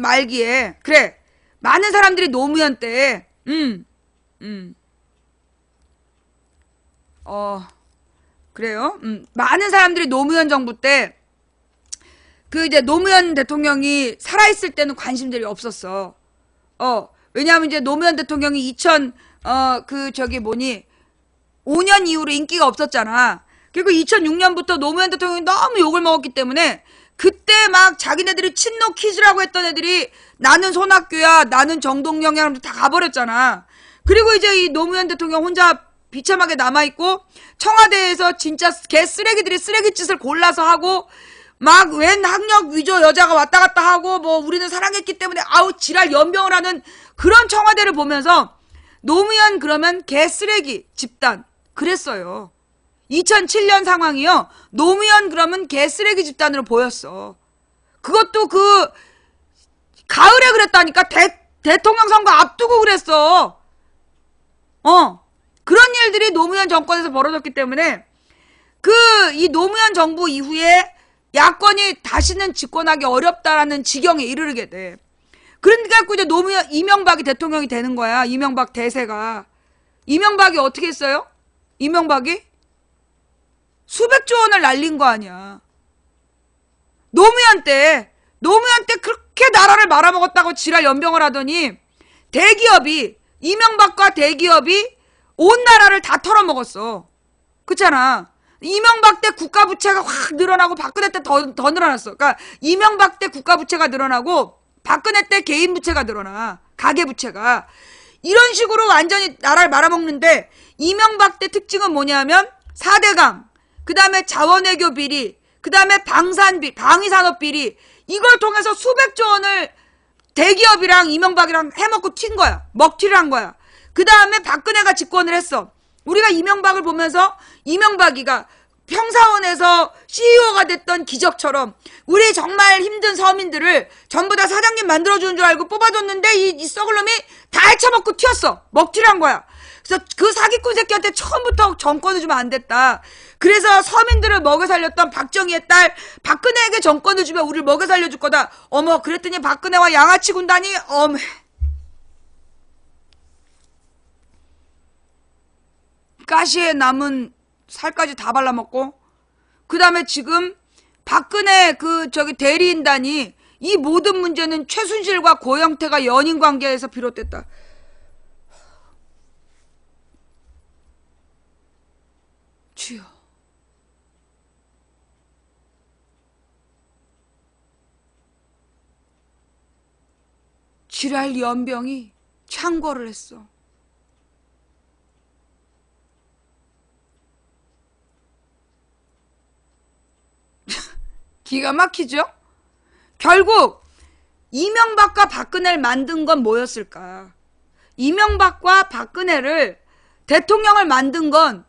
말기에 그래 많은 사람들이 노무현 때 그래요. 많은 사람들이 노무현 정부 때 그 이제 노무현 대통령이 살아있을 때는 관심들이 없었어. 왜냐하면 이제 노무현 대통령이 5년 이후로 인기가 없었잖아. 그리고 2006년부터 노무현 대통령이 너무 욕을 먹었기 때문에 그때 막 자기네들이 친노 키즈라고 했던 애들이 나는 손학규야, 나는 정동영이야 하면서 다 가버렸잖아. 그리고 이제 이 노무현 대통령 혼자 비참하게 남아있고 청와대에서 진짜 개쓰레기들이 쓰레기짓을 골라서 하고 막 웬 학력 위조 여자가 왔다 갔다 하고 뭐 우리는 사랑했기 때문에 아우 지랄 연병을 하는 그런 청와대를 보면서 노무현 그러면 개쓰레기 집단 그랬어요. 2007년 상황이요. 노무현 그러면 개쓰레기 집단으로 보였어. 그것도 그 가을에 그랬다니까. 대통령 선거 앞두고 그랬어. 그런 일들이 노무현 정권에서 벌어졌기 때문에 이 노무현 정부 이후에 야권이 다시는 집권하기 어렵다라는 지경에 이르게 돼. 그러니까 이제 이명박이 대통령이 되는 거야. 이명박 대세가. 이명박이 어떻게 했어요? 이명박이 수백조 원을 날린 거 아니야. 노무현 때 그렇게 나라를 말아먹었다고 지랄 연병을 하더니 이명박과 대기업이 온 나라를 다 털어먹었어. 그렇잖아. 이명박 때 국가 부채가 확 늘어나고 박근혜 때 더 늘어났어. 그러니까 이명박 때 국가 부채가 늘어나고 박근혜 때 개인 부채가 늘어나. 가계 부채가. 이런 식으로 완전히 나라를 말아먹는데 이명박 때 특징은 뭐냐면 4대강, 그 다음에 자원외교 비리, 그 다음에 방위산업 비리 이걸 통해서 수백조 원을 대기업이랑 이명박이랑 해먹고 튄 거야. 먹튀를 한 거야. 그 다음에 박근혜가 집권을 했어. 우리가 이명박을 보면서 이명박이가 평사원에서 CEO가 됐던 기적처럼 우리 정말 힘든 서민들을 전부 다 사장님 만들어주는 줄 알고 뽑아줬는데 이 썩을 놈이 다 헤쳐먹고 튀었어. 먹튀를 한 거야. 그래서 그 사기꾼 새끼한테 처음부터 정권을 주면 안 됐다. 그래서 서민들을 먹여 살렸던 박정희의 딸 박근혜에게 정권을 주면 우리를 먹여 살려줄 거다. 어머 그랬더니 박근혜와 양아치 군단이 가시에 남은 살까지 다 발라먹고 그 다음에 지금 박근혜 대리인단이 이 모든 문제는 최순실과 고영태가 연인관계에서 비롯됐다. 주여. 지랄 연병이 창궐을 했어. 기가 막히죠? 결국 이명박과 박근혜를 만든 건 뭐였을까? 이명박과 박근혜를 대통령을 만든 건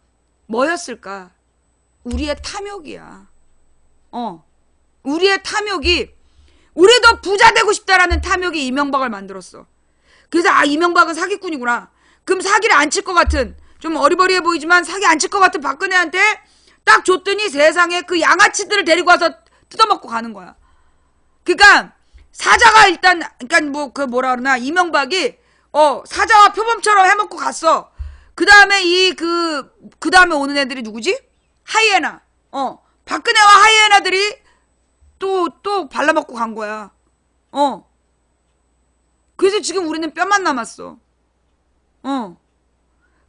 뭐였을까? 우리의 탐욕이야. 우리의 탐욕이 우리도 부자 되고 싶다라는 탐욕이 이명박을 만들었어. 그래서 이명박은 사기꾼이구나. 그럼 사기를 안 칠 것 같은 좀 어리버리해 보이지만 사기 안 칠 것 같은 박근혜한테 딱 줬더니 세상에 그 양아치들을 데리고 와서 뜯어먹고 가는 거야. 그러니까 사자가 일단 뭐라 그러나 이명박이 사자와 표범처럼 해먹고 갔어. 그 다음에 그 다음에 오는 애들이 누구지? 하이에나. 박근혜와 하이에나들이 또 발라먹고 간 거야. 그래서 지금 우리는 뼈만 남았어.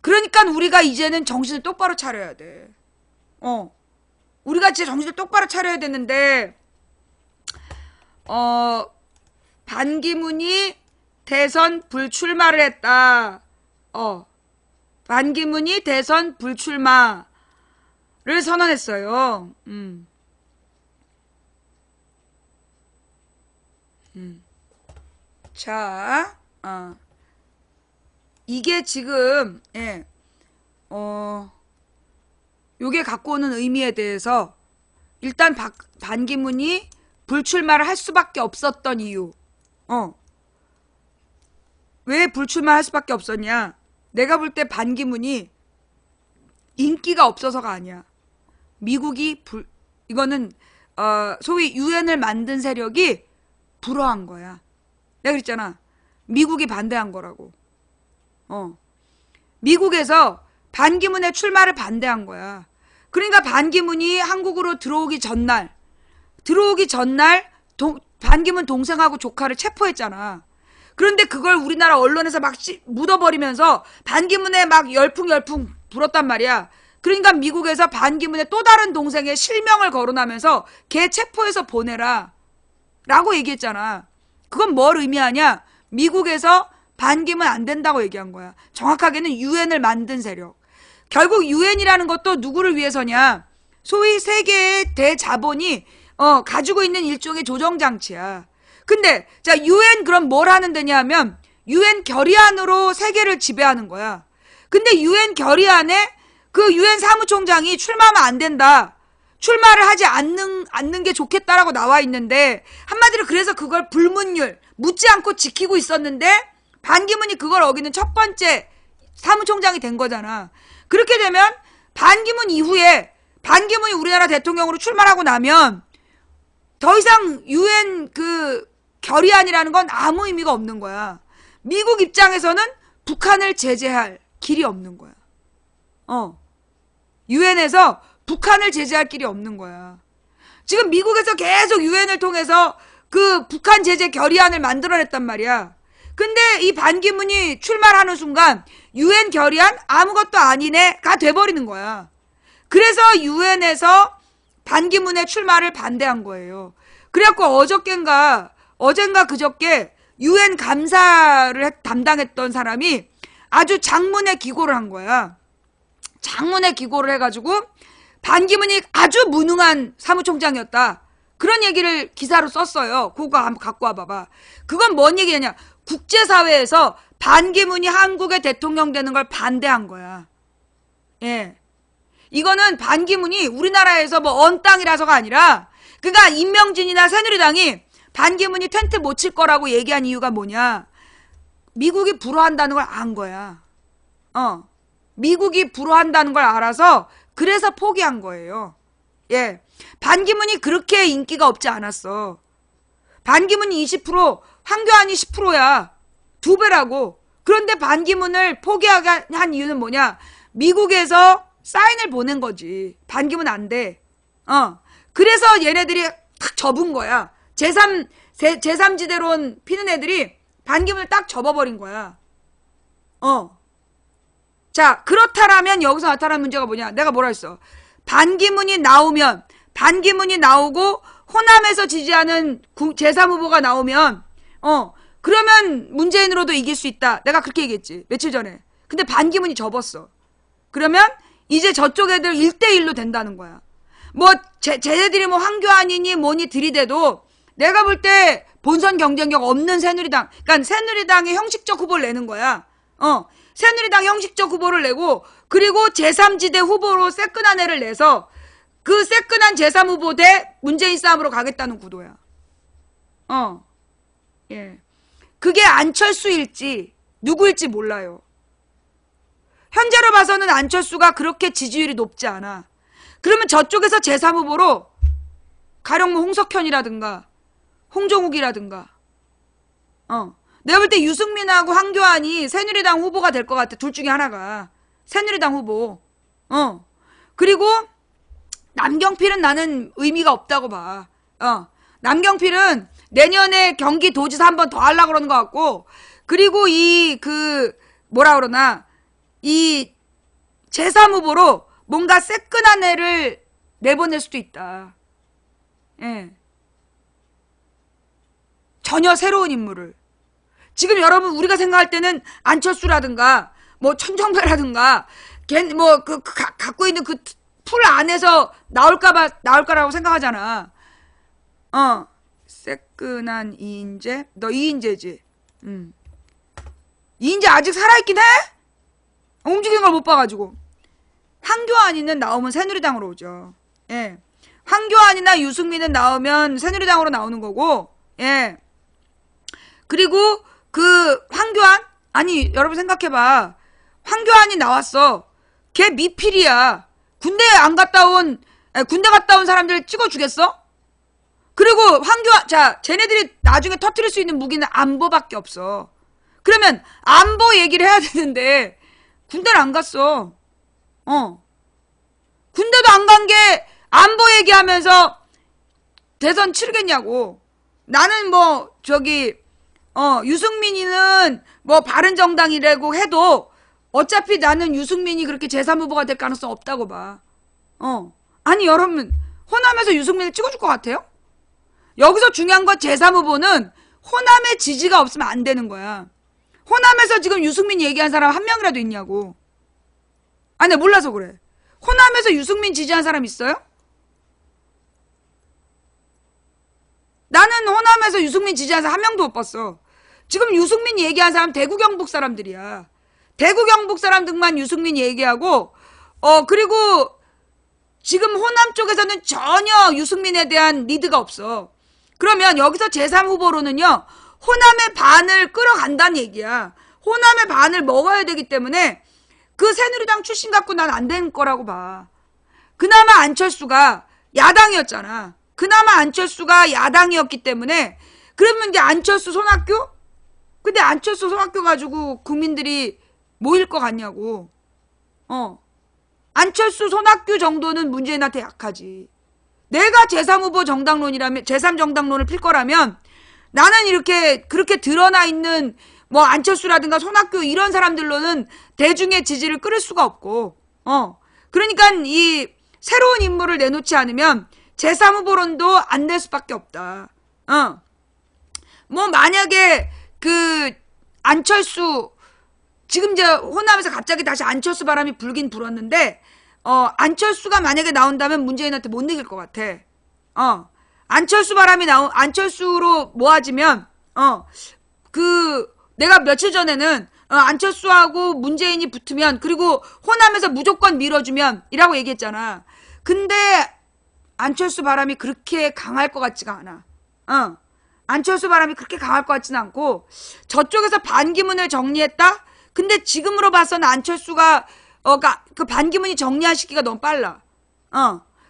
그러니까 우리가 이제는 정신을 똑바로 차려야 돼. 우리가 진짜 정신을 똑바로 차려야 되는데, 반기문이 대선 불출마를 했다. 반기문이 대선 불출마를 선언했어요. 자, 이게 지금, 요게 갖고 오는 의미에 대해서 일단 반기문이 불출마를 할 수밖에 없었던 이유. 왜 불출마할 수밖에 없었냐? 내가 볼 때 반기문이 인기가 없어서가 아니야. 미국이 이거는 소위 유엔을 만든 세력이 불허한 거야. 내가 그랬잖아. 미국이 반대한 거라고. 미국에서 반기문의 출마를 반대한 거야. 그러니까 반기문이 한국으로 들어오기 전날 반기문 동생하고 조카를 체포했잖아. 그런데 그걸 우리나라 언론에서 막 묻어버리면서 반기문에 막 열풍 불었단 말이야. 그러니까 미국에서 반기문의 또 다른 동생의 실명을 거론하면서 걔 체포해서 보내라 라고 얘기했잖아. 그건 뭘 의미하냐? 미국에서 반기문 안 된다고 얘기한 거야. 정확하게는 유엔을 만든 세력. 결국 유엔이라는 것도 누구를 위해서냐? 소위 세계의 대자본이 가지고 있는 일종의 조정장치야. 근데 자, 유엔 그럼 뭘 하는 데냐면 유엔 결의안으로 세계를 지배하는 거야. 근데 유엔 결의안에 그 유엔 사무총장이 출마하면 안 된다. 출마를 하지 않는 게 좋겠다라고 나와 있는데, 한마디로 그래서 그걸 불문율 묻지 않고 지키고 있었는데 반기문이 그걸 어기는 첫 번째 사무총장이 된 거잖아. 그렇게 되면 반기문 이후에 반기문이 우리나라 대통령으로 출마하고 나면 더 이상 유엔 그 결의안이라는 건 아무 의미가 없는 거야. 미국 입장에서는 북한을 제재할 길이 없는 거야. 유엔에서 북한을 제재할 길이 없는 거야. 지금 미국에서 계속 유엔을 통해서 그 북한 제재 결의안을 만들어냈단 말이야. 근데 이 반기문이 출마하는 순간 유엔 결의안 아무것도 아니네가 돼버리는 거야. 그래서 유엔에서 반기문의 출마를 반대한 거예요. 그래갖고 어젠가 그저께 유엔 감사를 담당했던 사람이 아주 장문의 기고를 한 거야. 장문의 기고를 해가지고 반기문이 아주 무능한 사무총장이었다. 그런 얘기를 기사로 썼어요. 그거 한번 갖고 와봐봐. 그건 뭔 얘기냐냐. 국제사회에서 반기문이 한국의 대통령 되는 걸 반대한 거야. 예. 이거는 반기문이 우리나라에서 뭐 언 땅이라서가 아니라, 그러니까 임명진이나 새누리당이 반기문이 텐트 못 칠 거라고 얘기한 이유가 뭐냐. 미국이 불허한다는 걸 안 거야. 미국이 불허한다는 걸 알아서 그래서 포기한 거예요. 예. 반기문이 그렇게 인기가 없지 않았어. 반기문이 20%, 황교안이 10%야. 2배라고. 그런데 반기문을 포기하게 한 이유는 뭐냐? 미국에서 사인을 보낸 거지. 반기문 안 돼. 그래서 얘네들이 탁 접은 거야. 제3지대론 피는 애들이 반기문을 딱 접어버린 거야. 자, 그렇다라면 여기서 나타나는 문제가 뭐냐? 내가 뭐라 했어? 반기문이 나오고 호남에서 지지하는 제3후보가 나오면 그러면 문재인으로도 이길 수 있다. 내가 그렇게 얘기했지. 며칠 전에. 근데 반기문이 접었어. 그러면 이제 저쪽 애들 1대1로 된다는 거야. 뭐 쟤네들이 뭐 황교안이니 뭐니 들이대도 내가 볼 때 본선 경쟁력 없는 새누리당, 그러니까 새누리당의 형식적 후보를 내는 거야. 새누리당 형식적 후보를 내고, 그리고 제3지대 후보로 새끈한 애를 내서 그 새끈한 제3후보 대 문재인 싸움으로 가겠다는 구도야. 예. 그게 안철수일지 누구일지 몰라요. 현재로 봐서는 안철수가 그렇게 지지율이 높지 않아. 그러면 저쪽에서 제3후보로 가령 뭐 홍석현이라든가 홍종욱이라든가 내가 볼 때 유승민하고 황교안이 새누리당 후보가 될 것 같아. 둘 중에 하나가. 새누리당 후보. 그리고 남경필은 나는 의미가 없다고 봐. 남경필은 내년에 경기도지사 한 번 더 하려고 그러는 것 같고, 그리고 이 제3후보로 뭔가 새끈한 애를 내보낼 수도 있다. 예. 전혀 새로운 인물을. 지금 여러분 우리가 생각할 때는 안철수라든가 뭐 천정배라든가 갖고 있는 그 풀 안에서 나올까라고 생각하잖아. 새끈한 이인재? 너 이인재지? 이인재 아직 살아있긴 해? 움직이는 걸 못 봐가지고. 황교안이는 나오면 새누리당으로 오죠. 예. 황교안이나 유승민은 나오면 새누리당으로 나오는 거고, 예. 그리고 황교안? 아니, 여러분 생각해봐. 황교안이 나왔어. 걔 미필이야. 군대 갔다 온 사람들 찍어주겠어? 그리고 자, 쟤네들이 나중에 터뜨릴 수 있는 무기는 안보밖에 없어. 그러면 안보 얘기를 해야 되는데 군대를 안 갔어. 군대도 안 간 게 안보 얘기하면서 대선 치르겠냐고. 나는 뭐 유승민이는 뭐 바른정당이라고 해도 어차피 나는 유승민이 그렇게 제3후보가 될 가능성 없다고 봐. 아니 여러분, 호남에서 유승민을 찍어줄 것 같아요? 여기서 중요한 건 제3후보는 호남의 지지가 없으면 안 되는 거야. 호남에서 지금 유승민 얘기한 사람 한 명이라도 있냐고. 아니 몰라서 그래. 호남에서 유승민 지지한 사람 있어요? 나는 호남에서 유승민 지지한 사람 한 명도 못 봤어. 지금 유승민 얘기한 사람 대구 경북 사람들이야. 대구 경북 사람들만 유승민 얘기하고 그리고 지금 호남 쪽에서는 전혀 유승민에 대한 리드가 없어. 그러면 여기서 제3후보로는요. 호남의 반을 끌어간다는 얘기야. 호남의 반을 먹어야 되기 때문에 그 새누리당 출신 갖고 난 안 된 거라고 봐. 그나마 안철수가 야당이었잖아. 그나마 안철수가 야당이었기 때문에 그러면 이제 안철수 손학규? 근데 안철수 손학규 가지고 국민들이 모일 것 같냐고. 안철수 손학규 정도는 문재인한테 약하지. 내가 제3후보 정당론이라면 제3정당론을 필 거라면 나는 이렇게 그렇게 드러나 있는 뭐 안철수라든가 손학규 이런 사람들로는 대중의 지지를 끌을 수가 없고 그러니까 이 새로운 인물을 내놓지 않으면 제3후보론도 안 될 수밖에 없다. 뭐 만약에 그 안철수 지금 이제 호남에서 갑자기 다시 안철수 바람이 불긴 불었는데 안철수가 만약에 나온다면 문재인한테 못 이길 것 같아. 안철수 바람이 안철수로 모아지면 내가 며칠 전에는 안철수하고 문재인이 붙으면 그리고 호남에서 무조건 밀어주면 이라고 얘기했잖아. 근데 안철수 바람이 그렇게 강할 것 같지가 않아. 안철수 바람이 그렇게 강할 것 같지는 않고 저쪽에서 반기문을 정리했다? 근데 지금으로 봐서는 안철수가 그 반기문이 정리한 시기가 너무 빨라.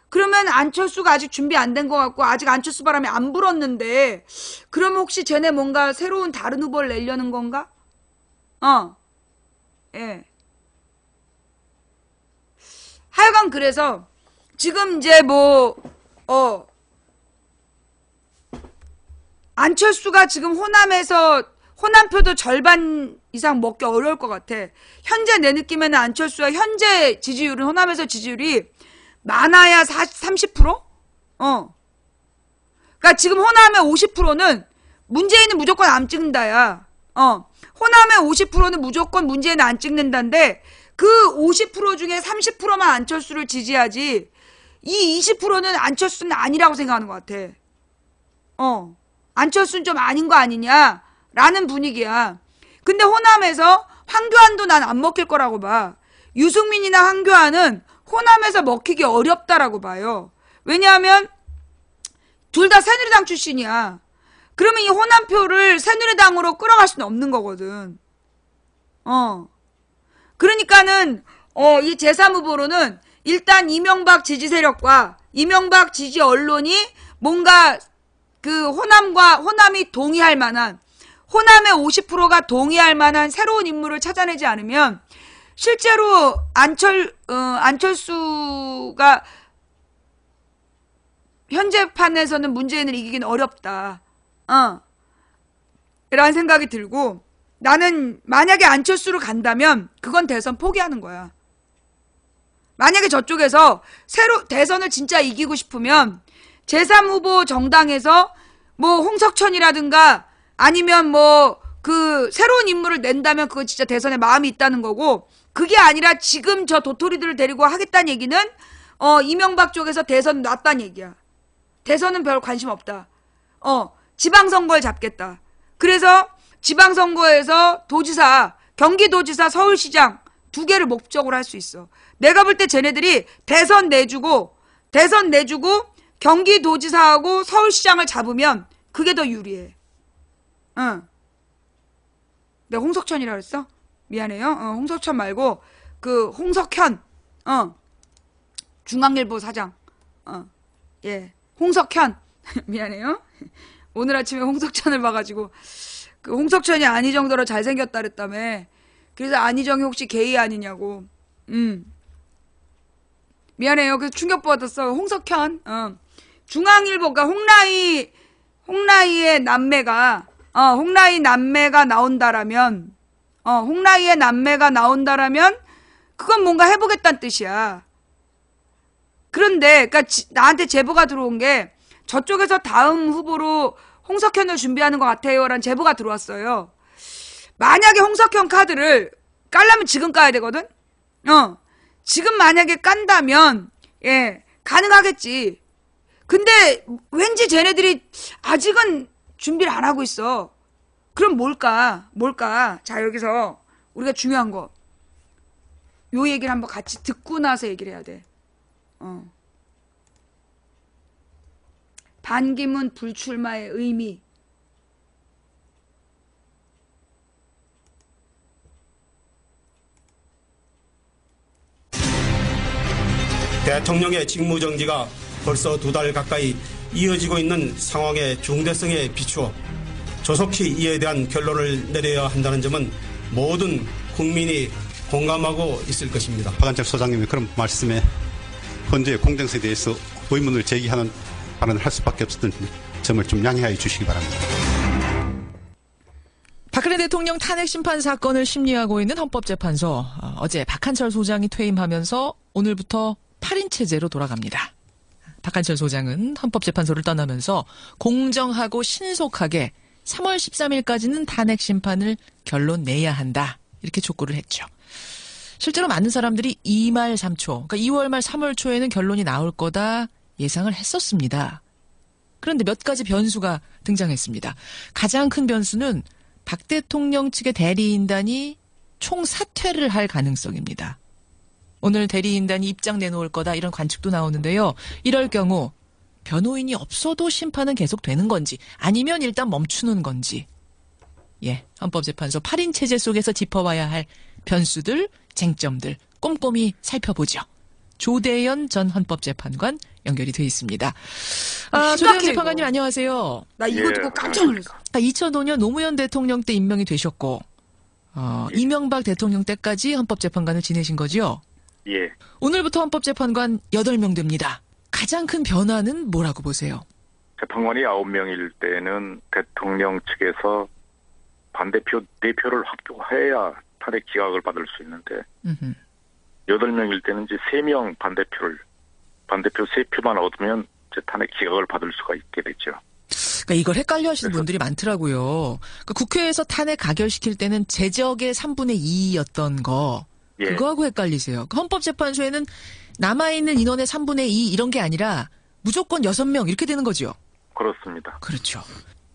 그러면 안철수가 아직 준비 안 된 것 같고 아직 안철수 바람이 안 불었는데 그러면 혹시 쟤네 뭔가 새로운 다른 후보를 내려는 건가? 예. 하여간 그래서 지금 이제 안철수가 지금 호남표도 절반 이상 먹기 어려울 것 같아. 현재 내 느낌에는 안철수가 현재 지지율은 호남에서 지지율이 많아야 30%? 그러니까 지금 호남의 50%는 문재인은 무조건 안 찍는다야. 호남의 50%는 무조건 문재인은 안 찍는다인데 그 50% 중에 30%만 안철수를 지지하지 이 20%는 안철수는 아니라고 생각하는 것 같아. 안철수는 좀 아닌 거 아니냐라는 분위기야. 근데 호남에서 황교안도 난 안 먹힐 거라고 봐. 유승민이나 황교안은 호남에서 먹히기 어렵다라고 봐요. 왜냐하면 둘 다 새누리당 출신이야. 그러면 이 호남표를 새누리당으로 끌어갈 수는 없는 거거든. 그러니까는 이 제3후보로는 일단 이명박 지지 세력과 이명박 지지 언론이 뭔가 그 호남이 동의할 만한 호남의 50%가 동의할 만한 새로운 인물을 찾아내지 않으면 실제로 안철수가 현재 판에서는 문재인을 이기긴 어렵다. 라는 생각이 들고 나는 만약에 안철수로 간다면 그건 대선 포기하는 거야. 만약에 저쪽에서 대선을 진짜 이기고 싶으면 제3후보 정당에서 뭐 홍석천이라든가 아니면 뭐 그 새로운 인물을 낸다면 그건 진짜 대선에 마음이 있다는 거고 그게 아니라 지금 저 도토리들을 데리고 하겠다는 얘기는 이명박 쪽에서 대선 놨다는 얘기야. 대선은 별 관심 없다. 지방선거를 잡겠다. 그래서 지방선거에서 도지사, 경기도지사, 서울시장 두 개를 목적으로 할 수 있어. 내가 볼 때 쟤네들이 대선 내주고 경기도지사하고 서울시장을 잡으면 그게 더 유리해. 내가 홍석천이라 그랬어? 미안해요. 홍석천 말고 그 홍석현. 중앙일보 사장. 예. 홍석현. 미안해요. 오늘 아침에 홍석천을 봐가지고 그 홍석천이 안희정더러 잘생겼다 그랬다며. 그래서 안희정이 혹시 게이 아니냐고. 미안해요. 그래서 충격받았어. 홍석현. 중앙일보가 홍라희의 남매가 홍라희 남매가 나온다라면 홍라희의 남매가 나온다라면 그건 뭔가 해보겠다는 뜻이야. 그런데 그러니까 나한테 제보가 들어온 게 저쪽에서 다음 후보로 홍석현을 준비하는 것 같아요라는 제보가 들어왔어요. 만약에 홍석현 카드를 깔려면 지금 까야 되거든. 지금 만약에 깐다면 예 가능하겠지. 근데 왠지 쟤네들이 아직은 준비를 안 하고 있어. 그럼 뭘까? 자, 여기서 우리가 중요한 거. 요 얘기를 한번 같이 듣고 나서 얘기를 해야 돼. 반기문 불출마의 의미. 대통령의 직무정지가 벌써 2달 가까이 이어지고 있는 상황의 중대성에 비추어 조속히 이에 대한 결론을 내려야 한다는 점은 모든 국민이 공감하고 있을 것입니다. 박한철 소장님의 그런 말씀에 헌재의 공정성에 대해서 의문을 제기하는 발언을 할 수밖에 없었던 점을 좀 양해하여 주시기 바랍니다. 박근혜 대통령 탄핵 심판 사건을 심리하고 있는 헌법재판소. 어제 박한철 소장이 퇴임하면서 오늘부터 8인 체제로 돌아갑니다. 박한철 소장은 헌법재판소를 떠나면서 공정하고 신속하게 3월 13일까지는 탄핵 심판을 결론 내야 한다. 이렇게 촉구를 했죠. 실제로 많은 사람들이 2말 3초, 그러니까 2월 말 3월 초에는 결론이 나올 거다 예상을 했었습니다. 그런데 몇 가지 변수가 등장했습니다. 가장 큰 변수는 박 대통령 측의 대리인단이 총사퇴를 할 가능성입니다. 오늘 대리인단이 입장 내놓을 거다 이런 관측도 나오는데요. 이럴 경우 변호인이 없어도 심판은 계속되는 건지 아니면 일단 멈추는 건지. 예, 헌법재판소 8인 체제 속에서 짚어봐야 할 변수들, 쟁점들 꼼꼼히 살펴보죠. 조대연 전 헌법재판관 연결이 돼 있습니다. 조대연 재판관님 안녕하세요. 나 이거 듣고 깜짝 놀랐어. 2005년 노무현 대통령 때 임명이 되셨고 이명박 대통령 때까지 헌법재판관을 지내신 거죠? 예. 오늘부터 헌법재판관 8명 됩니다. 가장 큰 변화는 뭐라고 보세요? 재판관이 9명일 때는 대통령 측에서 반대표 4표를 확보해야 탄핵 기각을 받을 수 있는데 8명일 때는 이제 3명 반대표 3표만 얻으면 이제 탄핵 기각을 받을 수가 있게 되죠. 그러니까 이걸 헷갈려 하시는 분들이 많더라고요. 그러니까 국회에서 탄핵 가결시킬 때는 제적의 3분의 2였던 거. 예. 그거하고 헷갈리세요. 헌법재판소에는 남아있는 인원의 3분의 2 이런 게 아니라 무조건 6명 이렇게 되는 거죠? 그렇습니다. 그렇죠.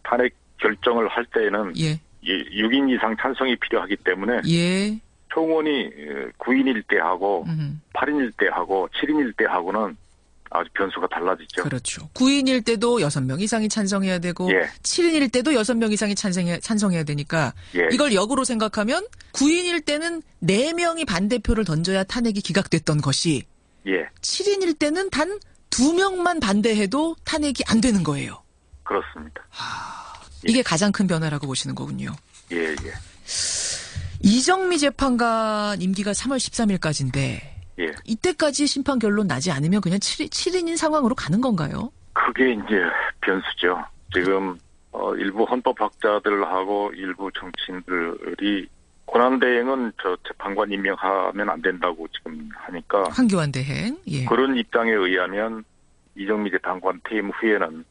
탄핵 결정을 할 때에는 예. 6인 이상 찬성이 필요하기 때문에 예. 총원이 9인일 때 하고 8인일 때 하고 7인일 때 하고는 아주 변수가 달라지죠. 그렇죠. 9인일 때도 6명 이상이 찬성해야 되고 예. 7인일 때도 6명 이상이 찬성해야 되니까 예. 이걸 역으로 생각하면 9인일 때는 4명이 반대표를 던져야 탄핵이 기각됐던 것이 예. 7인일 때는 단 2명만 반대해도 탄핵이 안 되는 거예요. 그렇습니다. 이게 가장 큰 변화라고 보시는 거군요. 예, 예. 이정미 재판관 임기가 3월 13일까지인데 예. 이때까지 심판 결론 나지 않으면 그냥 7인인 상황으로 가는 건가요? 그게 이제 변수죠. 지금 일부 헌법학자들하고 일부 정치인들이 권한대행은 저 재판관 임명하면 안 된다고 지금 하니까 황교안 대행. 예. 그런 입장에 의하면 이정미 재판관 퇴임 후에는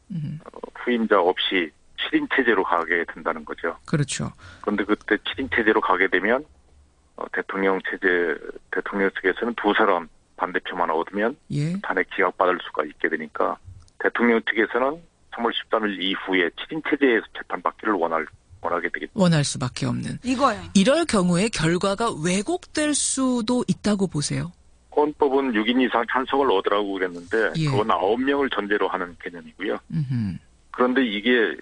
후임자 없이 7인 체제로 가게 된다는 거죠. 그렇죠. 그런데 그때 7인 체제로 가게 되면 대통령 측에서는 2사람 반대표만 얻으면 예. 탄핵 기각받을 수가 있게 되니까 대통령 측에서는 3월 13일 이후에 7인 체제에서 재판받기를 원하게 되겠죠. 원할 수밖에 없는. 이거야. 이럴 경우에 결과가 왜곡될 수도 있다고 보세요? 헌법은 6인 이상 찬성을 얻으라고 그랬는데 예. 그건 9명을 전제로 하는 개념이고요. 음흠. 그런데 이게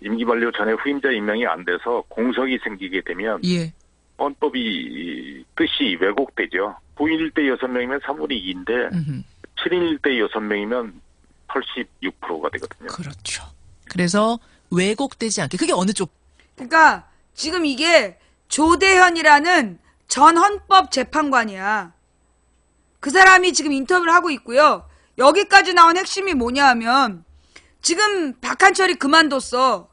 임기 만료 전에 후임자 임명이 안 돼서 공석이 생기게 되면 예. 헌법이 뜻이 왜곡되죠. 9인일 때 6명이면 3분의 2인데 7인일 때 6명이면 86%가 되거든요. 그렇죠. 그래서 왜곡되지 않게 그게 어느 쪽? 그러니까 지금 이게 조대현이라는 전 헌법재판관이야. 그 사람이 지금 인터뷰를 하고 있고요. 여기까지 나온 핵심이 뭐냐 하면 지금 박한철이 그만뒀어.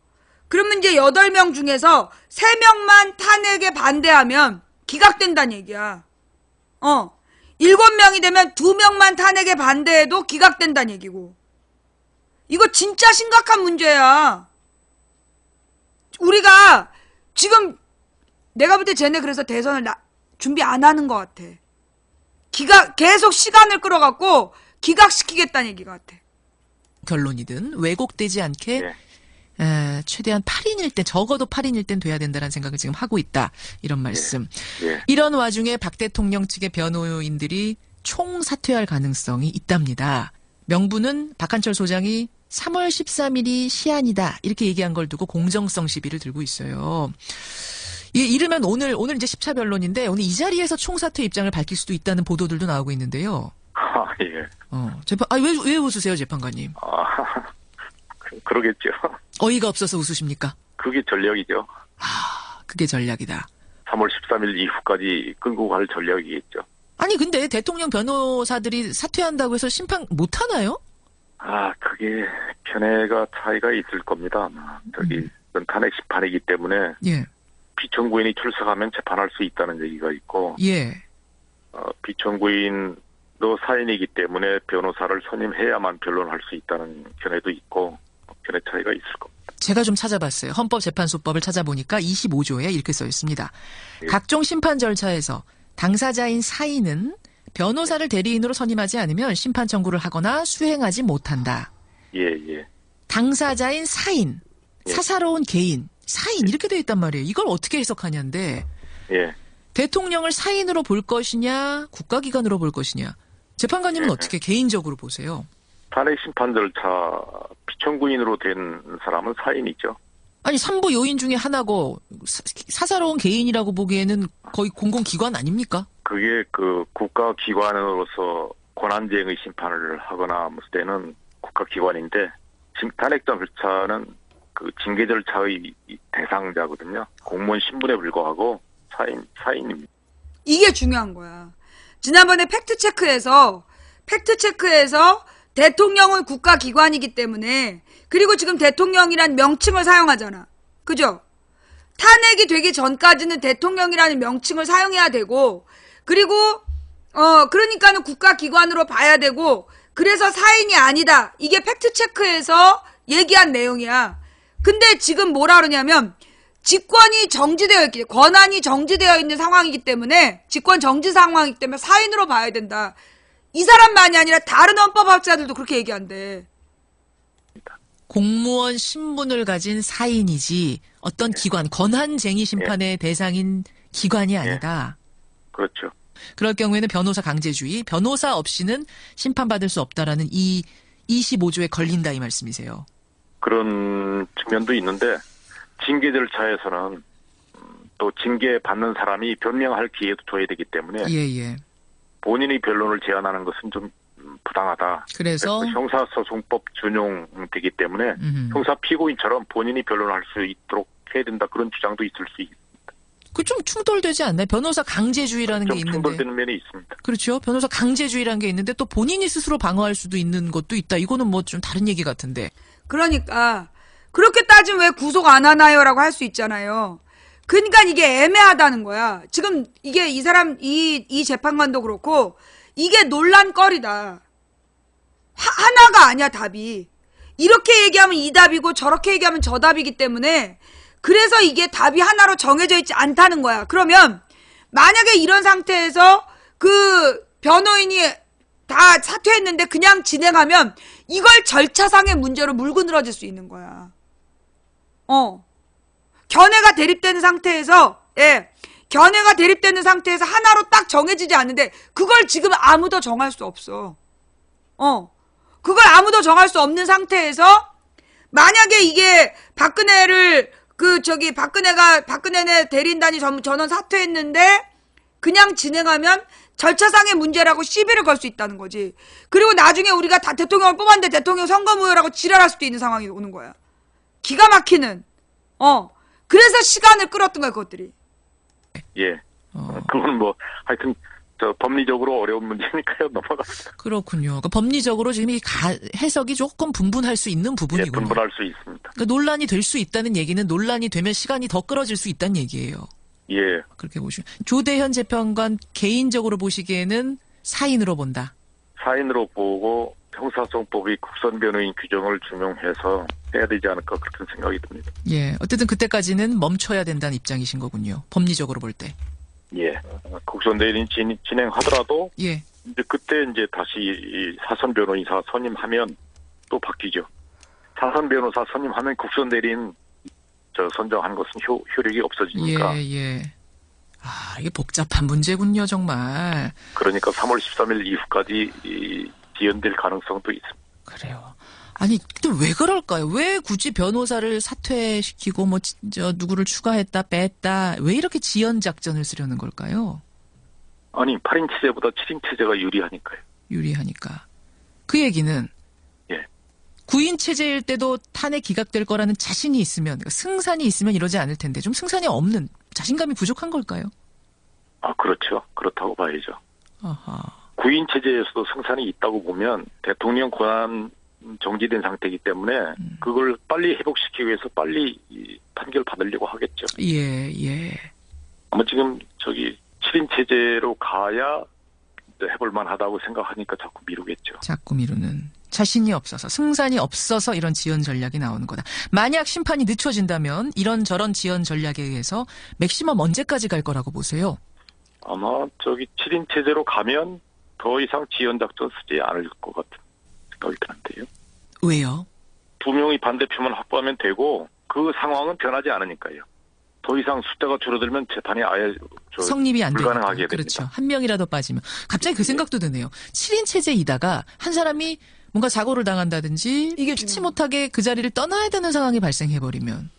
그러면 이제 8명 중에서 3명만 탄핵에 반대하면 기각된다는 얘기야. 7명이 되면 2명만 탄핵에 반대해도 기각된다는 얘기고. 이거 진짜 심각한 문제야. 우리가 지금 내가 볼 때 쟤네 그래서 대선을 준비 안 하는 것 같아. 계속 시간을 끌어갖고 기각시키겠다는 얘기 같아. 결론이든 왜곡되지 않게 예. 최대한 8인일 때 적어도 8인일 땐 돼야 된다는 생각을 지금 하고 있다. 이런 말씀. 예. 이런 와중에 박 대통령 측의 변호인들이 총사퇴할 가능성이 있답니다. 명분은 박한철 소장이 3월 13일이 시한이다. 이렇게 얘기한 걸 두고 공정성 시비를 들고 있어요. 이르면 오늘 이제 10차 변론인데 오늘 이 자리에서 총사퇴 입장을 밝힐 수도 있다는 보도들도 나오고 있는데요. 예. 왜 웃으세요, 재판관님? 그러겠죠. 어이가 없어서 웃으십니까? 그게 전략이죠. 그게 전략이다. 3월 13일 이후까지 끌고 갈 전략이겠죠. 아니, 근데 대통령 변호사들이 사퇴한다고 해서 심판 못 하나요? 그게 견해가 차이가 있을 겁니다. 탄핵 심판이기 때문에 예. 피청구인이 출석하면 재판할 수 있다는 얘기가 있고, 예. 피청구인도 사인이기 때문에 변호사를 선임해야만 변론할 수 있다는 견해도 있고, 견해 차이가 있을 겁니다. 제가 좀 찾아봤어요. 헌법재판소법을 찾아보니까 25조에 이렇게 써 있습니다. 예. 각종 심판 절차에서 당사자인 사인은 변호사를 대리인으로 선임하지 않으면 심판 청구를 하거나 수행하지 못한다. 예. 당사자인 사인, 예. 사사로운 개인, 사인 이렇게 돼 있단 말이에요. 이걸 어떻게 해석하냐인데 예. 대통령을 사인으로 볼 것이냐 국가기관으로 볼 것이냐. 재판관님은 어떻게 개인적으로 보세요? 탄핵 심판 절차 피청구인으로 된 사람은 사인이죠. 아니 3부 요인 중에 하나고 사사로운 개인이라고 보기에는 거의 공공기관 아닙니까? 그게 국가기관으로서 권한쟁의 심판을 하거나 무슨 때는 국가기관인데 탄핵 절차는 징계 절차의 대상자거든요. 공무원 신분에 불과하고 사인입니다. 이게 중요한 거야. 지난번에 팩트체크에서 대통령은 국가기관이기 때문에 그리고 지금 대통령이란 명칭을 사용하잖아. 그죠? 탄핵이 되기 전까지는 대통령이라는 명칭을 사용해야 되고 그리고 그러니까는 국가기관으로 봐야 되고 그래서 사인이 아니다. 이게 팩트체크에서 얘기한 내용이야. 근데 지금 뭐라 그러냐면 직권이 정지되어 있기 권한이 정지되어 있는 상황이기 때문에 직권 정지 상황이기 때문에 사인으로 봐야 된다. 이 사람만이 아니라 다른 헌법학자들도 그렇게 얘기한대. 공무원 신분을 가진 사인이지 어떤 기관, 권한쟁의 심판의 대상인 기관이 아니다. 그렇죠. 그럴 경우에는 변호사 강제주의, 변호사 없이는 심판받을 수 없다라는 이 25조에 걸린다 이 말씀이세요. 그런 측면도 있는데 징계 절차에서는 또 징계 받는 사람이 변명할 기회도 줘야 되기 때문에 예. 본인이 변론을 제안하는 것은 좀 부당하다. 그래서 형사소송법 준용되기 때문에 형사 피고인처럼 본인이 변론할 수 있도록 해야 된다. 그런 주장도 있을 수 있습니다. 그 좀 충돌되지 않나요? 변호사 강제주의라는 게 좀 있는데. 충돌되는 면이 있습니다. 그렇죠. 변호사 강제주의라는 게 있는데 또 본인이 스스로 방어할 수도 있는 것도 있다. 이거는 뭐 좀 다른 얘기 같은데. 그러니까 그렇게 따지면 왜 구속 안 하나요라고 할 수 있잖아요. 그러니까 이게 애매하다는 거야. 지금 이게 이 사람 이 재판관도 그렇고 이게 논란거리다. 하나가 아니야 답이. 이렇게 얘기하면 이 답이고 저렇게 얘기하면 저 답이기 때문에 그래서 이게 답이 하나로 정해져 있지 않다는 거야. 그러면 만약에 이런 상태에서 그 변호인이 다 사퇴했는데 그냥 진행하면 이걸 절차상의 문제로 물고 늘어질 수 있는 거야. 견해가 대립되는 상태에서 견해가 대립되는 상태에서 하나로 딱 정해지지 않는데 그걸 지금 아무도 정할 수 없어. 그걸 아무도 정할 수 없는 상태에서 만약에 이게 박근혜를 박근혜네 대리인단이 전원 사퇴했는데 그냥 진행하면 절차상의 문제라고 시비를 걸 수 있다는 거지. 그리고 나중에 우리가 다 대통령을 뽑았는데 대통령 선거무효라고 지랄할 수도 있는 상황이 오는 거야. 기가 막히는. 그래서 시간을 끌었던 거야, 그것들이. 예. 그건 뭐 하여튼 법리적으로 어려운 문제니까요. 넘어갑시다. 그렇군요. 그러니까 법리적으로 지금 이 해석이 조금 분분할 수 있는 예, 부분이군요. 분분할 수 있습니다. 그러니까 논란이 될 수 있다는 얘기는 논란이 되면 시간이 더 끌어질 수 있다는 얘기예요. 예. 그렇게 보시면 조대현 재판관 개인적으로 보시기에는 사인으로 본다. 사인으로 보고 형사소송법이 국선 변호인 규정을 준용해서 해야 되지 않을까 그런 생각이 듭니다. 예. 어쨌든 그때까지는 멈춰야 된다는 입장이신 거군요. 법리적으로 볼 때. 예. 국선 변호인 진행하더라도 예. 이제 그때 이제 다시 이 사선 변호인사 선임하면 또 바뀌죠. 사선 변호사 선임하면 국선 대리인 선정하는 것은 효력이 없어지니까. 예, 예. 아, 이게 복잡한 문제군요, 정말. 그러니까 3월 13일 이후까지 지연될 가능성도 있습니다. 그래요. 아니, 또 왜 그럴까요? 왜 굳이 변호사를 사퇴시키고 누구를 추가했다, 뺐다, 왜 이렇게 지연 작전을 쓰려는 걸까요? 아니, 8인 체제보다 7인 체제가 유리하니까요. 유리하니까. 그 얘기는 예. 9인 체제일 때도 탄핵 기각될 거라는 자신이 있으면, 그러니까 승산이 있으면 이러지 않을 텐데 좀 승산이 없는, 자신감이 부족한 걸까요? 아, 그렇죠. 그렇다고 봐야죠. 아하. 9인 체제에서도 승산이 있다고 보면 대통령 권한 정지된 상태이기 때문에 그걸 빨리 회복시키기 위해서 빨리 판결 받으려고 하겠죠. 예, 예. 아마 지금 7인 체제로 가야 해볼 만하다고 생각하니까 자꾸 미루겠죠. 자꾸 미루는. 자신이 없어서, 승산이 없어서 이런 지연 전략이 나오는 거다. 만약 심판이 늦춰진다면 이런저런 지연 전략에 의해서 맥시멈 언제까지 갈 거라고 보세요? 아마 7인 체제로 가면 더 이상 지연 작전 쓰지 않을 것 같은 생각이 드는데요. 왜요? 2명이 반대표만 확보하면 되고 그 상황은 변하지 않으니까요. 더 이상 숫자가 줄어들면 재판이 아예 성립이 안 되니까. 불가능하게 됩니다. 그렇죠. 한 명이라도 빠지면. 갑자기 그 생각도 드네요. 7인 체제이다가 한 사람이 뭔가 사고를 당한다든지 이게 피치 중요한 못하게 그 자리를 떠나야 되는 상황이 발생해버리면.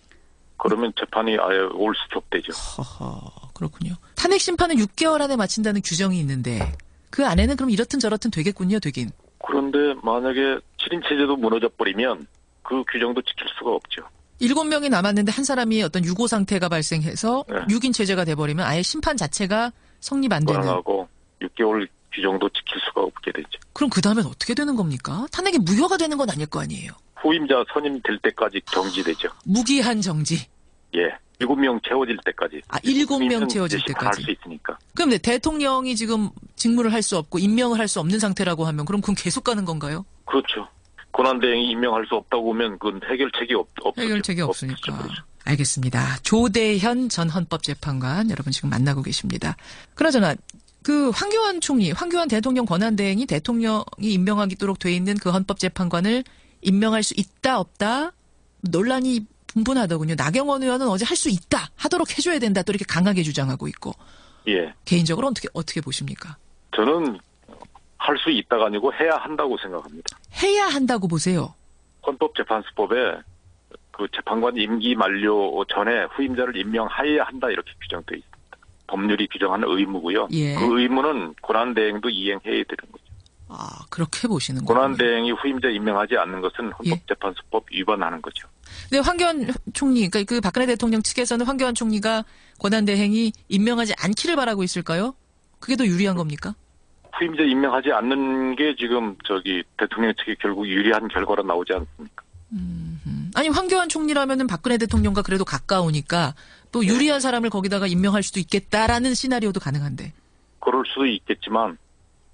그러면 재판이 아예 올 스톱되죠. 허허, 그렇군요. 탄핵 심판은 6개월 안에 마친다는 규정이 있는데 그 안에는 그럼 이렇든 저렇든 되겠군요, 되긴. 그런데 만약에 7인 체제도 무너져 버리면 그 규정도 지킬 수가 없죠. 7명이 남았는데 한 사람이 어떤 유고 상태가 발생해서 네. 6인 체제가 돼버리면 아예 심판 자체가 성립 안 되는. 불안하고 6개월 규정도 지킬 수가 없게 되죠. 그럼 그 다음엔 어떻게 되는 겁니까? 탄핵이 무효가 되는 건 아닐 거 아니에요. 후임자 선임될 때까지 정지되죠. 무기한 정지. 예. 7명 채워질 때까지. 아, 7명 국민은 채워질 이제 심판할 때까지. 수 있으니까. 그럼 네, 대통령이 지금 직무를 할 수 없고 임명을 할 수 없는 상태라고 하면 그럼 그건 계속 가는 건가요? 그렇죠. 권한대행이 임명할 수 없다고 보면 그건 해결책이 없죠. 해결책이 없으니까. 그렇죠. 알겠습니다. 조대현 전 헌법재판관 여러분 지금 만나고 계십니다. 그나저나 그 황교안 총리, 황교안 대통령 권한대행이 대통령이 임명하도록 돼 있는 그 헌법재판관을 임명할 수 있다 없다 논란이 분분하더군요. 나경원 의원은 어제 할 수 있다, 하도록 해줘야 된다 또 이렇게 강하게 주장하고 있고. 예. 개인적으로 어떻게 보십니까? 저는 할 수 있다가 아니고 해야 한다고 생각합니다. 해야 한다고 보세요. 헌법재판소법에 그 재판관 임기 만료 전에 후임자를 임명해야 한다 이렇게 규정되어 있습니다. 법률이 규정하는 의무고요. 예. 그 의무는 권한대행도 이행해야 되는 거죠. 아, 그렇게 보시는 거군요. 권한대행이 후임자 임명하지 않는 것은 헌법재판소법 위반하는 거죠. 근데 황교안 총리, 그러니까 그 박근혜 대통령 측에서는 황교안 총리가 권한대행이 임명하지 않기를 바라고 있을까요? 그게 더 유리한 겁니까? 후임자 임명하지 않는 게 지금 대통령 측이 결국 유리한 결과로 나오지 않습니까? 아니 황교안 총리라면은 박근혜 대통령과 그래도 가까우니까 또 유리한 사람을 거기다가 임명할 수도 있겠다라는 시나리오도 가능한데. 그럴 수도 있겠지만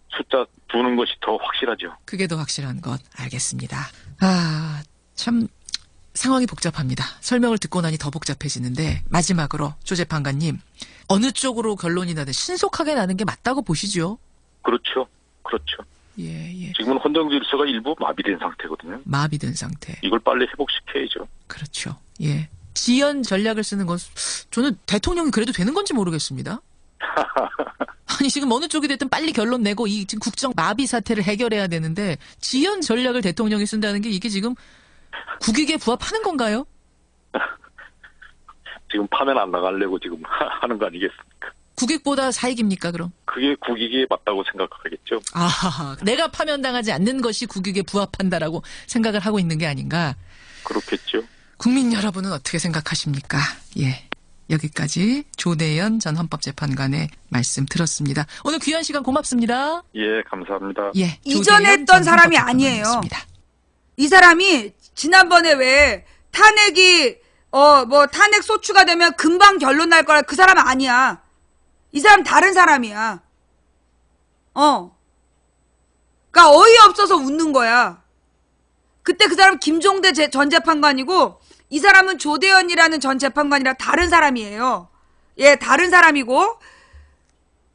숫자 두는 것이 더 확실하죠. 그게 더 확실한 것. 알겠습니다. 아, 참 상황이 복잡합니다. 설명을 듣고 나니 더 복잡해지는데 마지막으로 조 재판관님 어느 쪽으로 결론이 나든 신속하게 나는 게 맞다고 보시죠? 그렇죠. 그렇죠. 예. 지금은 헌정 질서가 일부 마비된 상태거든요. 마비된 상태. 이걸 빨리 회복시켜야죠. 그렇죠. 예. 지연 전략을 쓰는 건 저는 대통령이 그래도 되는 건지 모르겠습니다. 아니 지금 어느 쪽이 됐든 빨리 결론 내고 이 지금 국정 마비 사태를 해결해야 되는데 지연 전략을 대통령이 쓴다는 게 이게 지금 국익에 부합하는 건가요? 지금 파면 안 나가려고 지금 하는 거 아니겠습니까? 국익보다 사익입니까 그럼? 그게 국익에 맞다고 생각하겠죠. 아, 내가 파면당하지 않는 것이 국익에 부합한다라고 생각을 하고 있는 게 아닌가. 그렇겠죠. 국민 여러분은 어떻게 생각하십니까? 예. 여기까지 조대현 전 헌법재판관의 말씀 들었습니다. 오늘 귀한 시간 고맙습니다. 예, 감사합니다. 예. 이전에 조대현 했던 전 사람이 헌법재판관이었습니다. 아니에요. 이 사람이 지난번에 왜 탄핵이 탄핵 소추가 되면 금방 결론 날 거라 그 사람 아니야. 이 사람 다른 사람이야. 그러니까 어이없어서 웃는 거야. 그때 그 사람 김종대 전 재판관이고 이 사람은 조대현이라는 전 재판관이랑 다른 사람이에요. 예, 다른 사람이고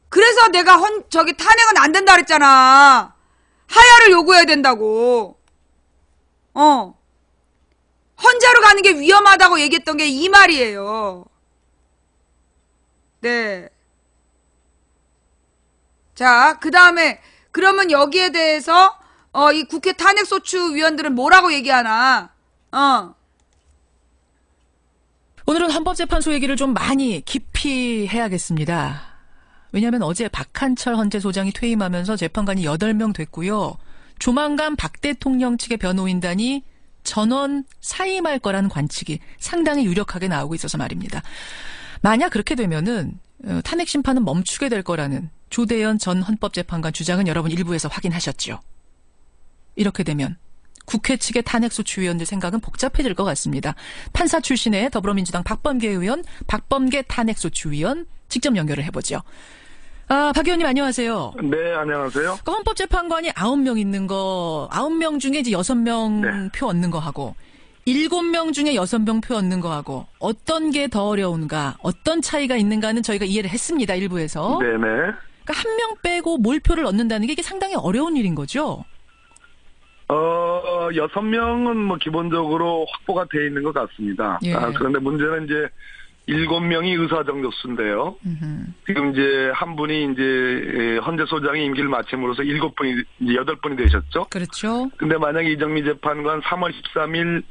그래서 내가 탄핵은 안 된다 그랬잖아. 하야를 요구해야 된다고. 헌재로 가는 게 위험하다고 얘기했던 게 이 말이에요. 네. 자, 그 다음에 그러면 여기에 대해서 이 국회 탄핵소추위원들은 뭐라고 얘기하나? 오늘은 헌법재판소 얘기를 좀 많이 깊이 해야겠습니다. 왜냐하면 어제 박한철 헌재소장이 퇴임하면서 재판관이 8명 됐고요. 조만간 박 대통령 측의 변호인단이 전원 사임할 거라는 관측이 상당히 유력하게 나오고 있어서 말입니다. 만약 그렇게 되면은 탄핵 심판은 멈추게 될 거라는 조대현 전 헌법재판관 주장은 여러분 일부에서 확인하셨죠. 이렇게 되면 국회 측의 탄핵소추위원들 생각은 복잡해질 것 같습니다. 판사 출신의 더불어민주당 박범계 의원, 박범계 탄핵소추위원 직접 연결을 해보죠. 박 의원님 안녕하세요. 네, 안녕하세요. 그러니까 헌법재판관이 9명 있는 거, 9명 중에 이제 6명 네. 표 얻는 거 하고 7명 중에 6명 표 얻는 거 하고 어떤 게 더 어려운가, 어떤 차이가 있는가는 저희가 이해를 했습니다. 일부에서. 네네. 그러니까 1명 빼고 몰표를 얻는다는 게 이게 상당히 어려운 일인 거죠. 6명은 뭐 기본적으로 확보가 돼 있는 것 같습니다. 예. 그런데 문제는 이제 7명이 의사정족수인데요. 지금 이제 한 분이 이제 헌재소장이 임기를 마침으로써 7분이, 이제 8분이 되셨죠. 그렇죠. 근데 만약에 이정미 재판관 3월 13일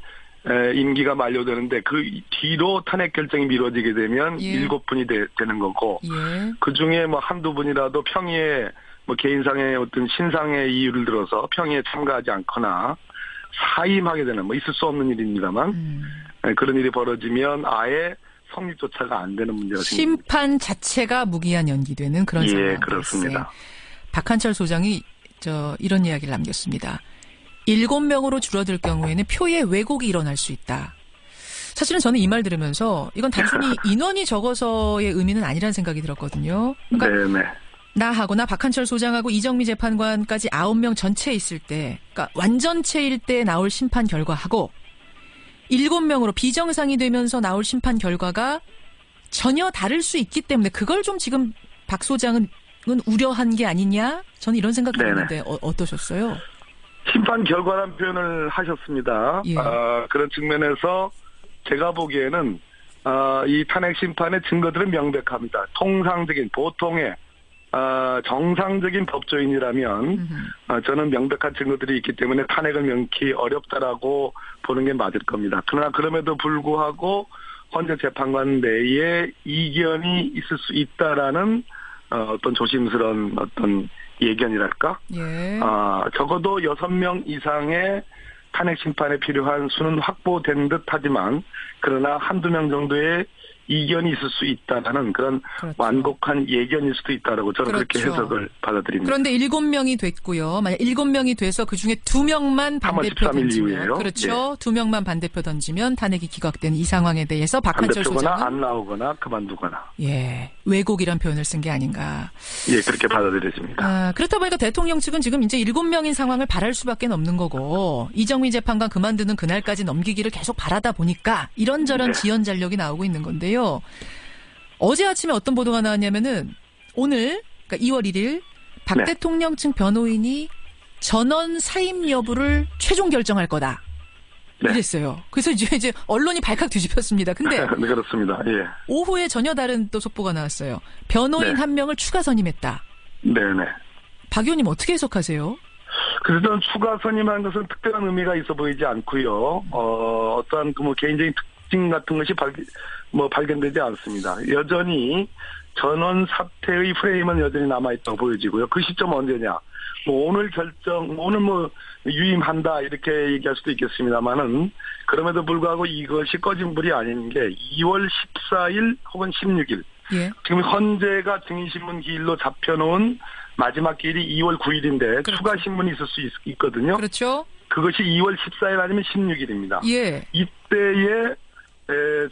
임기가 만료되는데 그 뒤로 탄핵 결정이 미뤄지게 되면 예. 7분이 되는 거고, 예. 그 중에 뭐 한두 분이라도 평의에 뭐 개인상의 어떤 신상의 이유를 들어서 평의에 참가하지 않거나 사임하게 되는 뭐 있을 수 없는 일입니다만 그런 일이 벌어지면 아예 성립조차가 안 되는 문제가 생깁니다. 심판 자체가 무기한 연기되는 그런 상황. 예, 그렇습니다. 박한철 소장이 이런 이야기를 남겼습니다. 7명으로 줄어들 경우에는 표의 왜곡이 일어날 수 있다. 사실은 저는 이 말 들으면서 이건 단순히 인원이 적어서의 의미는 아니라는 생각이 들었거든요. 그러니까 네네. 나하고나 박한철 소장하고 이정미 재판관까지 9명 전체 있을 때, 그러니까 완전체일 때 나올 심판 결과하고 7명으로 비정상이 되면서 나올 심판 결과가 전혀 다를 수 있기 때문에 그걸 좀 지금 박 소장은 우려한 게 아니냐? 저는 이런 생각이 드는데 어떠셨어요? 심판 결과란 표현을 하셨습니다. 예. 그런 측면에서 제가 보기에는 이 탄핵 심판의 증거들은 명백합니다. 통상적인 보통의 정상적인 법조인이라면 저는 명백한 증거들이 있기 때문에 탄핵을 명키 어렵다라고 보는 게 맞을 겁니다. 그러나 그럼에도 불구하고 헌재 재판관 내에 이견이 있을 수 있다라는 어떤 조심스러운 어떤 예견이랄까? 예. 적어도 6명 이상의 탄핵 심판에 필요한 수는 확보된 듯 하지만 그러나 한두 명 정도의 이견이 있을 수 있다는 그런 그렇죠. 완곡한 예견일 수도 있다라고 저는 그렇게 그렇죠. 해석을 받아들입니다. 그런데 7명이 됐고요. 만약 7명이 돼서 그중에 2명만 3월 반대표 13일 던지면 이후에요. 그렇죠. 2명만 반대표 던지면 탄핵이 기각되는 이 상황에 대해서 박한철 반대표거나 소장은 안 나오거나 그만두거나 예, 왜곡이란 표현을 쓴 게 아닌가. 예 그렇게 받아들여집니다. 그렇다 보니까 대통령 측은 지금 이제 7명인 상황을 바랄 수밖에 없는 거고 이정미 재판관 그만두는 그날까지 넘기기를 계속 바라다 보니까 이런저런 지연 전력이 나오고 있는 건데요. 어제 아침에 어떤 보도가 나왔냐면은 오늘 그러니까 2월 1일 박 대통령 측 변호인이 전원 사임 여부를 최종 결정할 거다. 이랬어요. 그래서 이제 언론이 발칵 뒤집혔습니다. 근데 네, 그렇습니다. 예. 오후에 전혀 다른 또 속보가 나왔어요. 변호인 한 명을 추가 선임했다. 네네. 박 의원님 어떻게 해석하세요? 그래서 저는 추가 선임한 것은 특별한 의미가 있어 보이지 않고요. 어떠한 그 뭐 개인적인 특징 같은 것이 발견되지 않습니다. 여전히 전원 사태의 프레임은 여전히 남아있다고 보여지고요. 그 시점은 언제냐? 오늘 오늘 유임한다 이렇게 얘기할 수도 있겠습니다만은 그럼에도 불구하고 이것이 꺼진 불이 아닌 게 2월 14일 혹은 16일. 예. 지금 헌재가 증인신문 기일로 잡혀놓은 마지막 기일이 2월 9일인데 그렇죠. 추가 신문이 있을 수 있거든요. 그렇죠. 그것이 2월 14일 아니면 16일입니다. 예. 이때에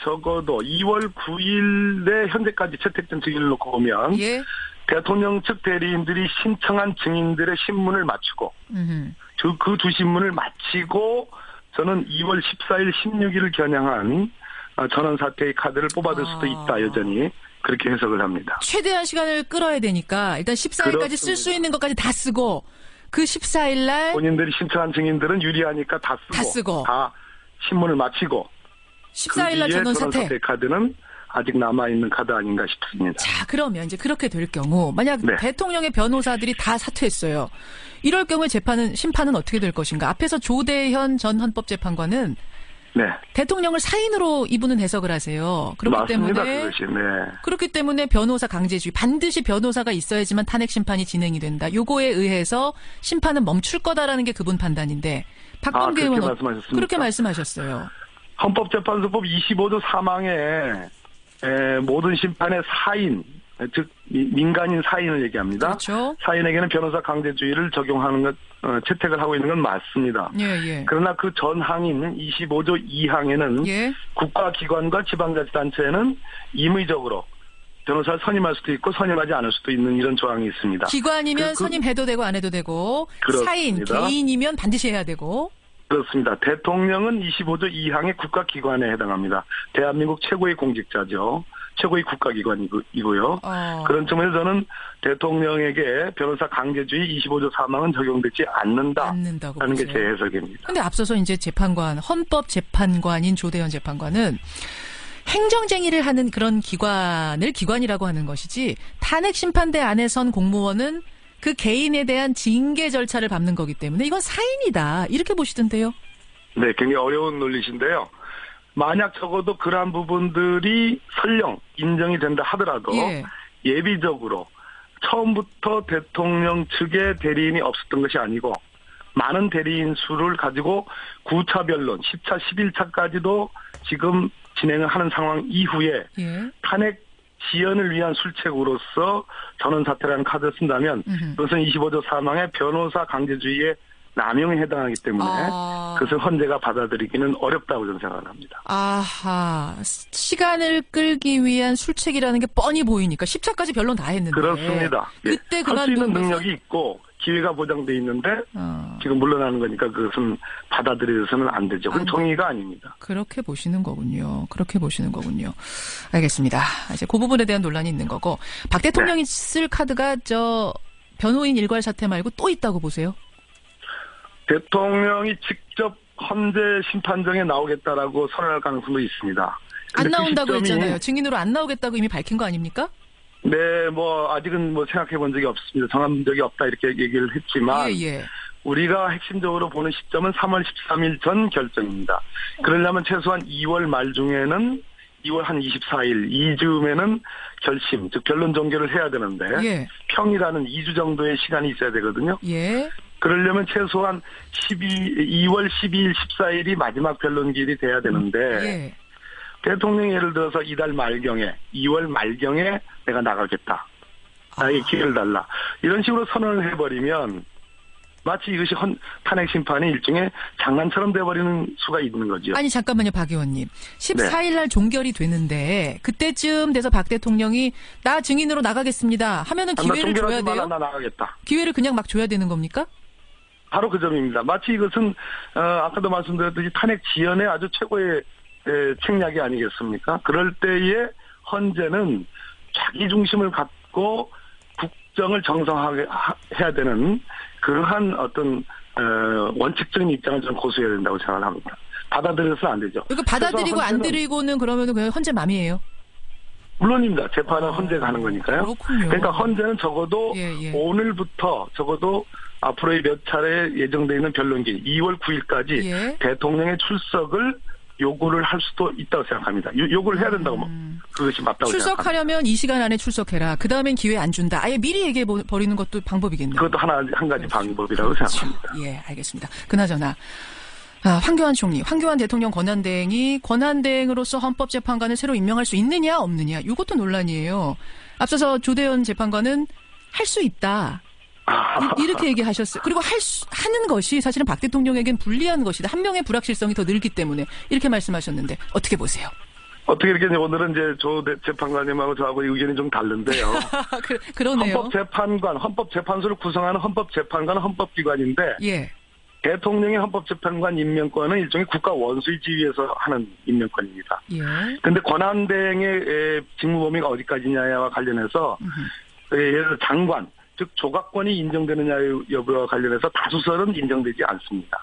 적어도 2월 9일에 현재까지 채택된 증인을 놓고 보면 예. 대통령 측 대리인들이 신청한 증인들의 신문을 마치고 그 두 신문을 마치고 저는 2월 14일, 16일을 겨냥한 전원 사퇴의 카드를 뽑아둘 수도 있다. 여전히 그렇게 해석을 합니다. 최대한 시간을 끌어야 되니까 일단 14일까지 쓸 수 있는 것까지 다 쓰고 그 14일 날 본인들이 신청한 증인들은 유리하니까 다 쓰고 다 신문을 마치고 14일 날 그 뒤에 전원 사퇴 카드는 아직 남아있는 카드 아닌가 싶습니다. 자, 그러면 이제 그렇게 될 경우 만약 네. 대통령의 변호사들이 다 사퇴했어요. 이럴 경우에 심판은 어떻게 될 것인가? 앞에서 조대현 전 헌법재판관은 네. 대통령을 사인으로 이분은 해석을 하세요. 맞습니다. 그것이. 네. 그렇기 때문에 변호사 강제주의, 반드시 변호사가 있어야지만 탄핵 심판이 진행이 된다. 요거에 의해서 심판은 멈출 거다라는 게 그분 판단인데 박범계 의원은 그렇게 말씀하셨어요. 헌법재판소법 25조 3항에 모든 심판의 사인, 즉 민간인 사인을 얘기합니다. 그렇죠. 사인에게는 변호사 강제주의를 적용하는 것, 채택을 하고 있는 건 맞습니다. 예. 그러나 그 전항인 25조 2항에는 예. 국가기관과 지방자치단체는 임의적으로 변호사를 선임할 수도 있고 선임하지 않을 수도 있는 이런 조항이 있습니다. 기관이면 선임해도 되고 안 해도 되고 그렇습니다. 사인, 개인이면 반드시 해야 되고. 그렇습니다. 대통령은 25조 2항의 국가기관에 해당합니다. 대한민국 최고의 공직자죠. 최고의 국가기관이고요. 그런 점에서 저는 대통령에게 변호사 강제주의 25조 3항은 적용되지 않는다라는 게 제 해석입니다. 그런데 앞서서 이제 헌법재판관인 조대현 재판관은 행정쟁의를 하는 그런 기관을 기관이라고 하는 것이지 탄핵심판대 안에 선 공무원은 그 개인에 대한 징계 절차를 밟는 거기 때문에 이건 사인이다. 이렇게 보시던데요. 네, 굉장히 어려운 논리신데요. 만약 적어도 그러한 부분들이 설령 인정이 된다 하더라도 예비적으로 처음부터 대통령 측의 대리인이 없었던 것이 아니고 많은 대리인 수를 가지고 9차 변론, 10차, 11차까지도 지금 진행을 하는 상황 이후에 탄핵 지연을 위한 술책으로서 전원 사퇴라는 카드를 쓴다면 그것은 25조 3항의 변호사 강제주의의 남용에 해당하기 때문에 그것을 헌재가 받아들이기는 어렵다고 저는 생각을 합니다. 아하. 시간을 끌기 위한 술책이라는 게 뻔히 보이니까 10차까지 변론 다 했는데. 그렇습니다. 그때 할 수 있는 능력이 있고 기회가 보장돼 있는데 지금 물러나는 거니까 그것은 받아들여서는 안 되죠. 그건 정의가 아닙니다. 그렇게 보시는 거군요. 알겠습니다. 이제 그 부분에 대한 논란이 있는 거고 박 대통령이 쓸 카드가 변호인 일괄 사퇴 말고 또 있다고 보세요? 대통령이 직접 헌재 심판정에 나오겠다라고 선언할 가능성도 있습니다. 안 나온다고 했잖아요. 증인으로 안 나오겠다고 이미 밝힌 거 아닙니까? 네, 아직은 생각해 본 적이 없습니다. 정한 적이 없다 이렇게 얘기를 했지만 우리가 핵심적으로 보는 시점은 3월 13일 전 결정입니다. 그러려면 최소한 2월 말 중에는 2월 한 24일 이즈음에는 결심, 즉 변론 종결을 해야 되는데 평이라는 2주 정도의 시간이 있어야 되거든요. 그러려면 최소한 2월 12일, 14일이 마지막 변론기일이 돼야 되는데 대통령이 예를 들어서 이달 말경에 2월 말경에 내가 나가겠다. 나에게 기회를 달라. 이런 식으로 선언을 해버리면 마치 이것이 탄핵 심판이 일종의 장난처럼 돼버리는 수가 있는 거죠. 아니 잠깐만요. 박 의원님. 14일 날 종결이 되는데 그때쯤 돼서 박 대통령이 나 증인으로 나가겠습니다 하면은 기회를 줘야 돼요? 나 나가겠다. 기회를 그냥 막 줘야 되는 겁니까? 바로 그 점입니다. 마치 이것은 아까도 말씀드렸듯이 탄핵 지연의 아주 최고의 책략이 아니겠습니까? 그럴 때에 헌재는 자기 중심을 갖고 국정을 정상화하게 해야 되는 그러한 어떤 원칙적인 입장을 좀 고수해야 된다고 생각을 합니다. 받아들여서는 안 되죠. 그러니까 받아들이고 안 들이고는 그러면은 그냥 헌재 맘이에요? 물론입니다. 재판은 헌재가 하는 거니까요. 그렇군요. 그러니까 헌재는 적어도 오늘부터 적어도 앞으로의 몇 차례 예정되어 있는 변론기 2월 9일까지 대통령의 출석을 요구를 할 수도 있다고 생각합니다. 요구를 해야 된다고 그것이 맞다고 생각합니다. 출석하려면 이 시간 안에 출석해라. 그 다음엔 기회 안 준다. 아예 미리 얘기해 버리는 것도 방법이겠네요. 그것도 한 가지 방법이라고 생각합니다. 예, 알겠습니다. 그나저나 황교안 총리, 황교안 대통령 권한대행이 권한대행으로서 헌법재판관을 새로 임명할 수 있느냐 없느냐 이것도 논란이에요. 앞서서 조대현 재판관은 할 수 있다. 이렇게 얘기하셨어요. 그리고 하는 것이 사실은 박 대통령에겐 불리한 것이다. 한 명의 불확실성이 더 늘기 때문에 이렇게 말씀하셨는데 어떻게 보세요? 어떻게 이렇게 오늘은 이제 조 재판관님하고 저하고 의견이 좀 다른데요. 그러네요. 헌법재판소를 구성하는 헌법재판관은 헌법기관인데 예. 대통령의 헌법재판관 임명권은 일종의 국가 원수의 지위에서 하는 임명권입니다. 예. 그런데 권한대행의 직무 범위가 어디까지냐와 관련해서 예를 들어 장관, 즉 조각권이 인정되느냐 여부와 관련해서 다수설은 인정되지 않습니다.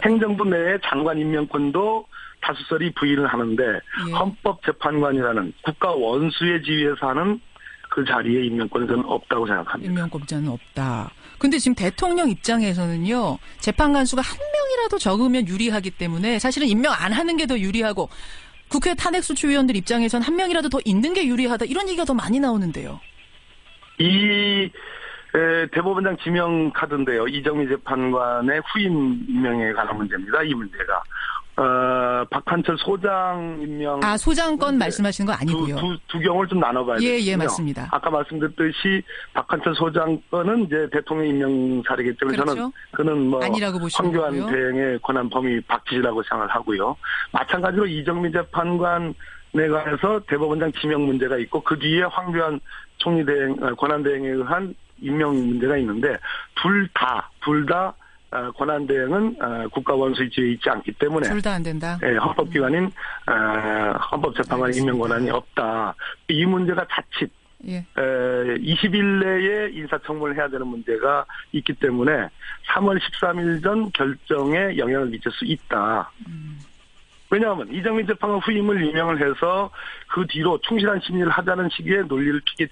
행정부 내에 장관 임명권도 다수설이 부인을 하는데 예. 헌법재판관이라는 국가 원수의 지위에서 하는 그 자리에 임명권은 저는 없다고 생각합니다. 임명권자는 없다. 근데 지금 대통령 입장에서는요. 재판관 수가 한 명이라도 적으면 유리하기 때문에 사실은 임명 안 하는 게 더 유리하고 국회 탄핵소추위원들 입장에서는 한 명이라도 더 있는 게 유리하다. 이런 얘기가 더 많이 나오는데요. 이 대법원장 지명 카드인데요. 이정미 재판관의 후임 임명에 관한 문제입니다. 이 문제가. 박한철 소장 임명. 소장권 말씀하시는 거 아니고요. 두 경우를 좀 나눠봐야 되겠군요. 예, 맞습니다. 아까 말씀드렸듯이 박한철 소장권은 이제 대통령 임명 사례이기 때문에 그렇죠? 저는 그는 뭐 아니라고 보시는 황교안 거고요. 대행의 권한 범위 박지라고 생각을 하고요. 마찬가지로 이정미 재판관에 관해서 대법원장 지명 문제가 있고 그 뒤에 황교안 총리 대행 권한 대행에 의한 임명 문제가 있는데 둘 다 권한대행은 국가 원수의 지위에 있지 않기 때문에 둘 다 안 된다. 예, 헌법기관인 헌법재판관 임명 권한이 없다. 이 문제가 자칫 예. 20일 내에 인사청문을 해야 되는 문제가 있기 때문에 3월 13일 전 결정에 영향을 미칠 수 있다. 왜냐하면 이정민 재판관 후임을 임명을 해서 그 뒤로 충실한 심리를 하자는 식의 논리를 피게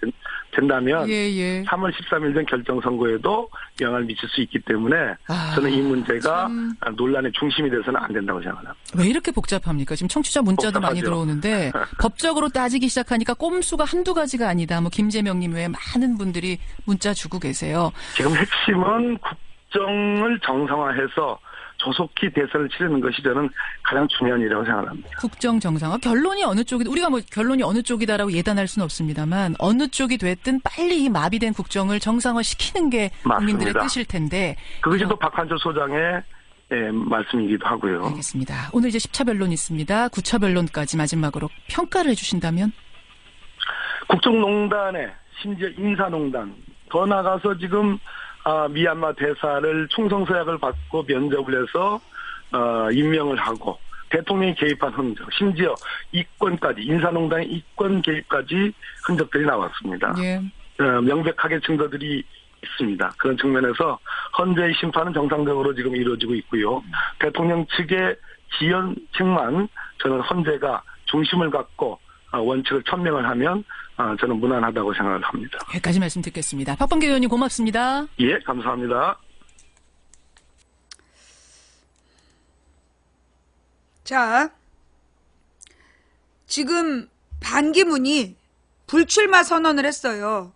된다면 3월 13일 전 결정 선고에도 영향을 미칠 수 있기 때문에 저는 이 문제가 논란의 중심이 돼서는 안 된다고 생각합니다. 왜 이렇게 복잡합니까? 지금 청취자 문자도 복잡하죠. 많이 들어오는데 법적으로 따지기 시작하니까 꼼수가 한두 가지가 아니다. 뭐 김재명님 외에 많은 분들이 문자 주고 계세요. 지금 핵심은 국정을 정상화해서 조속히 대선을 치르는 것이 저는 가장 중요한 일이라고 생각합니다. 국정 정상화 결론이 어느 쪽이 우리가 뭐 결론이 어느 쪽이다라고 예단할 수는 없습니다만 어느 쪽이 됐든 빨리 이 마비된 국정을 정상화시키는 게 국민들의 맞습니다. 뜻일 텐데 그것이 또 박한철 소장의 말씀이기도 하고요. 알겠습니다. 오늘 이제 10차 변론 있습니다. 9차 변론까지 마지막으로 평가를 해주신다면? 국정농단에 심지어 인사농단 더 나가서 지금 미얀마 대사를 충성서약을 받고 면접을 해서 임명을 하고 대통령이 개입한 흔적, 심지어 이권까지 인사농단의 이권 개입까지 흔적들이 나왔습니다. 예. 명백하게 증거들이 있습니다. 그런 측면에서 헌재의 심판은 정상적으로 지금 이루어지고 있고요. 대통령 측의 지연책만 저는 헌재가 중심을 갖고 원칙을 천명을 하면 저는 무난하다고 생각을 합니다. 여기까지 말씀 듣겠습니다. 박범계 의원님 고맙습니다. 예, 감사합니다. 자, 지금 반기문이 불출마 선언을 했어요.